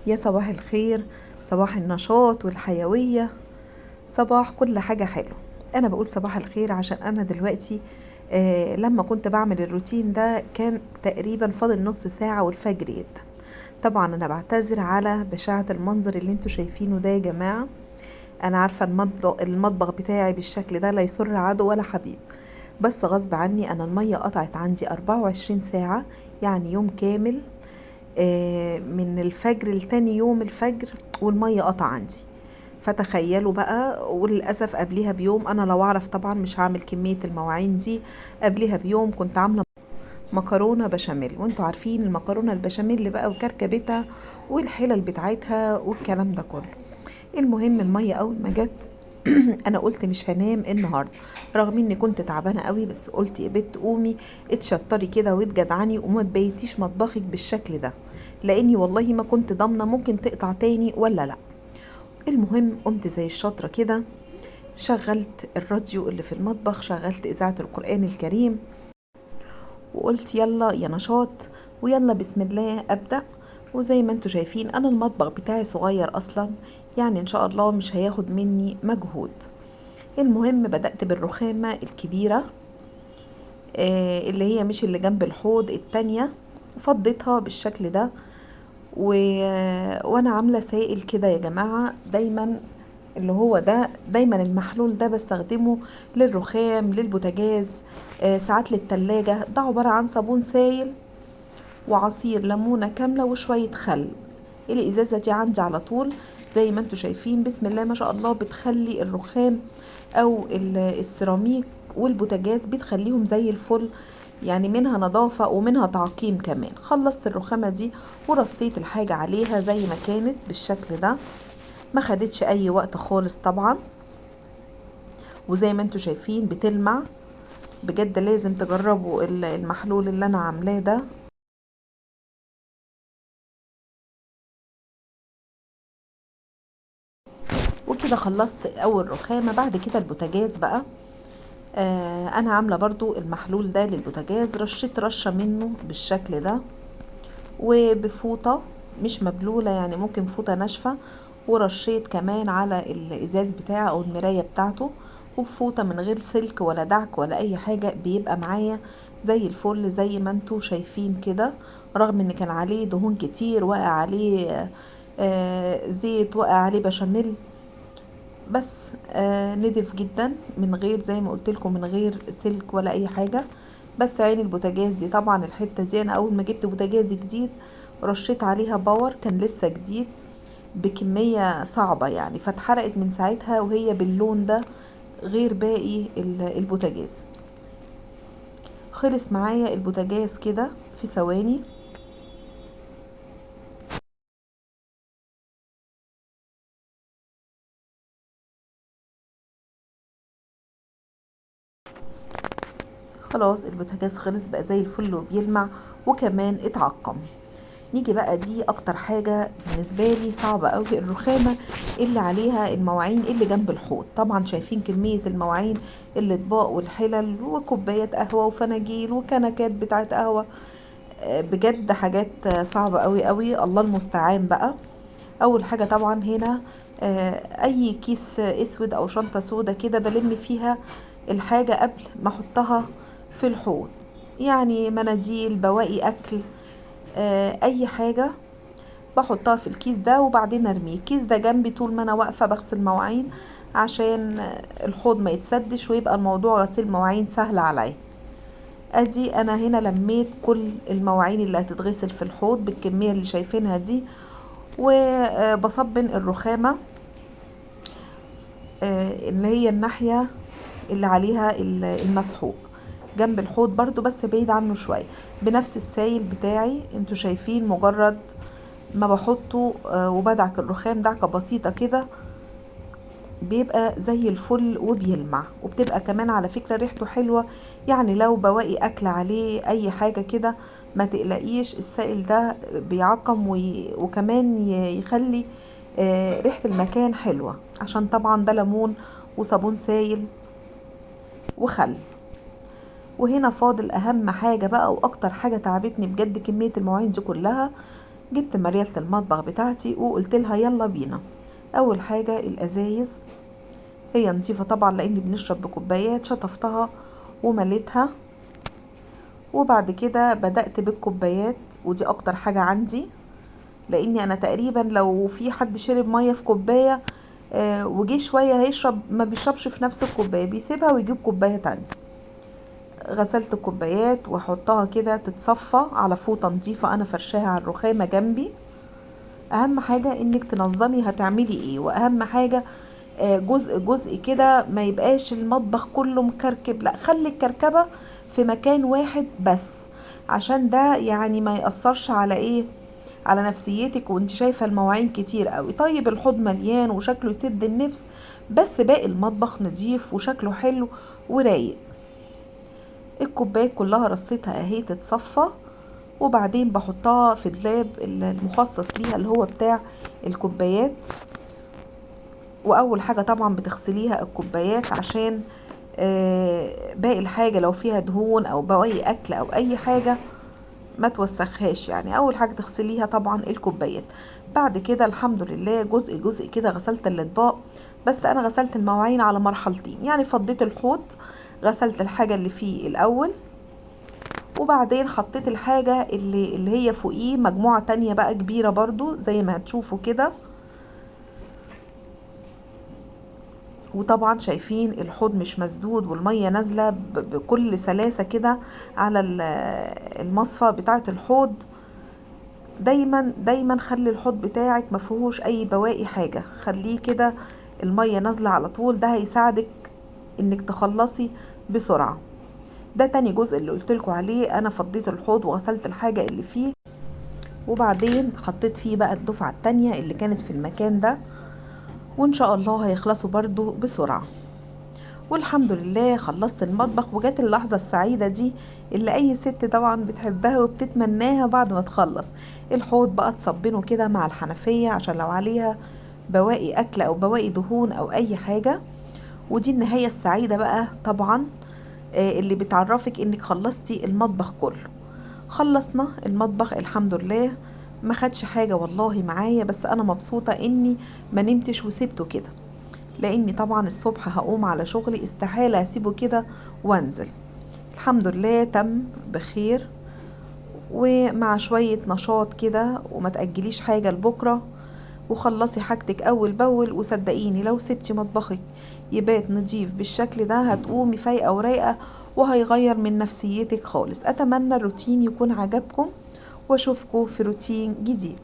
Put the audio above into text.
يا صباح الخير، صباح النشاط والحيوية، صباح كل حاجة حلوة. أنا بقول صباح الخير عشان أنا دلوقتي لما كنت بعمل الروتين ده كان تقريبا فاضل نص ساعة والفجر يبدأ. طبعا أنا بعتذر على بشاعة المنظر اللي انتوا شايفينه ده يا جماعة. أنا عارفة المطبخ بتاعي بالشكل ده لا يسر عدو ولا حبيب، بس غصب عني أنا المية قطعت عندي 24 ساعة، يعني يوم كامل. من الفجر لتاني يوم الفجر والمية قطع عندي. فتخيلوا بقى، وللأسف قبليها بيوم أنا لو أعرف طبعا مش هعمل كمية المواعين دي. قبليها بيوم كنت عاملة مكرونة بشاميل، وانتوا عارفين المكرونة البشاميل بقى وكركبتها والحلل بتاعتها والكلام ده كله. المهم المية أول ما جت انا قلت مش هنام النهارده، رغم اني كنت تعبانه قوي، بس قلت يا بت قومي اتشطري كده واتجدعني وما تبيتيش مطبخك بالشكل ده، لاني والله ما كنت ضامنه ممكن تقطع تاني ولا لا. المهم قمت زي الشاطره كده، شغلت الراديو اللي في المطبخ، شغلت اذاعه القران الكريم، وقلت يلا يا نشاط ويلا بسم الله ابدا. وزي ما انتوا شايفين انا المطبخ بتاعي صغير اصلا، يعني ان شاء الله مش هياخد مني مجهود. المهم بدأت بالرخامة الكبيرة، اللي هي مش اللي جنب الحوض، التانية. فضيتها بالشكل ده و... وانا عاملة سائل كده يا جماعة، دايما اللي هو ده، دايما المحلول ده بستخدمه للرخام، للبوتاجاز، ساعات للتلاجة. ده عبارة عن صابون سائل وعصير ليمونة كاملة وشوية خل. الإزازة دي عندي على طول، زي ما انتوا شايفين بسم الله ما شاء الله، بتخلي الرخام أو السيراميك والبوتاجاز بتخليهم زي الفل، يعني منها نظافة ومنها تعقيم كمان. خلصت الرخامة دي ورصيت الحاجة عليها زي ما كانت بالشكل ده، ما خدتش أي وقت خالص طبعا. وزي ما انتوا شايفين بتلمع بجد. لازم تجربوا المحلول اللي أنا عاملاه ده. وكده خلصت اول رخامة. بعد كده البوتاجاز بقى، انا عاملة برضو المحلول ده للبوتاجاز، رشيت رشة منه بالشكل ده وبفوطة مش مبلولة، يعني ممكن فوطة ناشفة، ورشيت كمان على الازاز بتاعه او المراية بتاعته، وبفوطة من غير سلك ولا دعك ولا اي حاجة، بيبقى معايا زي الفل زي ما انتوا شايفين كده. رغم ان كان عليه دهون كتير، وقع عليه زيت، وقع عليه بشاميل، بس نضف جدا من غير زي ما قلت لكم من غير سلك ولا اي حاجه. بس عين البوتاجاز دي طبعا، الحته دي انا اول ما جبت بوتاجاز جديد رشيت عليها باور، كان لسه جديد بكميه صعبه يعني، فاتحرقت من ساعتها وهي باللون ده غير باقي البوتاجاز. خلص معايا البوتاجاز كده في ثواني. خلاص البوتاجاز خلص بقى زي الفل وبيلمع وكمان اتعقم. نيجي بقى دي اكتر حاجة بالنسبة لي صعبة قوي، الرخامة اللي عليها المواعين اللي جنب الحوض. طبعا شايفين كمية المواعين، الاطباق والحلل وكوبايات قهوة وفناجيل وكنكات بتاعت قهوة. بجد حاجات صعبة قوي قوي، الله المستعان بقى. اول حاجة طبعا هنا اي كيس اسود او شنطة سودة كده بلم فيها الحاجة قبل ما احطها في الحوض، يعني مناديل، بواقي اكل، اي حاجة بحطها في الكيس ده وبعدين ارميه. الكيس ده جنبي طول ما انا واقفة بغسل مواعين، عشان الحوض ما يتسدش ويبقى الموضوع غسيل مواعين سهل عليا. ادي انا هنا لميت كل المواعين اللي هتتغسل في الحوض بالكمية اللي شايفينها دي، وبصبن الرخامة اللي هي الناحية اللي عليها المسحوق جنب الحوض برضو، بس بعيد عنه شوية، بنفس السايل بتاعي. انتوا شايفين مجرد ما بحطه وبدعك الرخام دعكة بسيطة كده بيبقى زي الفل وبيلمع، وبتبقى كمان على فكرة ريحته حلوة. يعني لو بواقي اكل عليه اي حاجة كده ما تقلقيش، السائل ده بيعقم وكمان يخلي ريحة المكان حلوة، عشان طبعا ده ليمون وصابون سايل وخل. وهنا فاضل اهم حاجة بقى واكتر حاجة تعبتني بجد، كمية المواعين دي كلها جبت مريالة المطبخ بتاعتي وقلت لها يلا بينا. اول حاجة الازايز هي نظيفة طبعا لاني بنشرب بكوبايات، شطفتها ومليتها. وبعد كده بدأت بالكوبايات، ودي اكتر حاجة عندي، لاني انا تقريبا لو في حد شرب مية في كوباية وجي شوية هيشرب، ما بيشربش في نفس الكوباية، بيسيبها ويجيب كوباية تانية. غسلت الكوبايات واحطها كده تتصفى على فوطة نظيفة انا فرشاها على الرخامة جنبي. اهم حاجة انك تنظمي هتعملي ايه، واهم حاجة جزء جزء كده، ما يبقاش المطبخ كله مكركب، لا خلي الكركبة في مكان واحد بس، عشان ده يعني ما يأثرش على ايه، على نفسيتك وانت شايفة المواعين كتير قوي. طيب الحوض مليان وشكله يسد النفس، بس باقي المطبخ نضيف وشكله حلو ورايق. الكوبايات كلها رصيتها اهي تتصفى، وبعدين بحطها في دولاب المخصص ليها اللي هو بتاع الكوبايات. واول حاجة طبعا بتغسليها الكوبايات عشان باقي الحاجة لو فيها دهون او بواقي اكل او اي حاجة ما توسخهاش. يعني اول حاجة تغسليها طبعا الكوبايات. بعد كده الحمد لله جزء جزء كده غسلت الاطباق، بس انا غسلت المواعين على مرحلتين، يعني فضيت الحوض غسلت الحاجة اللي فيه الاول، وبعدين حطيت الحاجة اللي هي فوقيه مجموعة تانية بقى كبيرة برضو زي ما هتشوفوا كده. وطبعا شايفين الحوض مش مسدود والمية نازلة بكل سلاسة كده على المصفى بتاعة الحوض. دايما دايما خلي الحوض بتاعك مفيهوش اي بواقي حاجة، خليه كده المية نازلة على طول، ده هيساعدك انك تخلصي بسرعة. ده تاني جزء اللي قلتلكوا عليه، انا فضيت الحوض وغسلت الحاجة اللي فيه، وبعدين حطيت فيه بقى الدفعة التانية اللي كانت في المكان ده، وان شاء الله هيخلصوا برضو بسرعة. والحمد لله خلصت المطبخ، وجات اللحظة السعيدة دي اللي اي ست طبعا بتحبها وبتتمناها بعد ما تخلص الحوض بقى، تصبنه كده مع الحنفية عشان لو عليها بواقي اكل او بواقي دهون او اي حاجة. ودي النهاية السعيدة بقى طبعا اللي بتعرفك انك خلصتي المطبخ كله. خلصنا المطبخ الحمد لله، ما خدش حاجة والله معايا، بس انا مبسوطة اني ما نمتش وسبته كده، لاني طبعا الصبح هقوم على شغلي، استحالة هسيبه كده وانزل. الحمد لله تم بخير ومع شوية نشاط كده، وما تأجليش حاجة لبكرة، وخلصي حاجتك اول باول. وصدقيني لو سبتي مطبخك يبات نضيف بالشكل ده هتقومي فايقة ورايقة، وهيغير من نفسيتك خالص. اتمنى الروتين يكون عجبكم، واشوفكم في روتين جديد.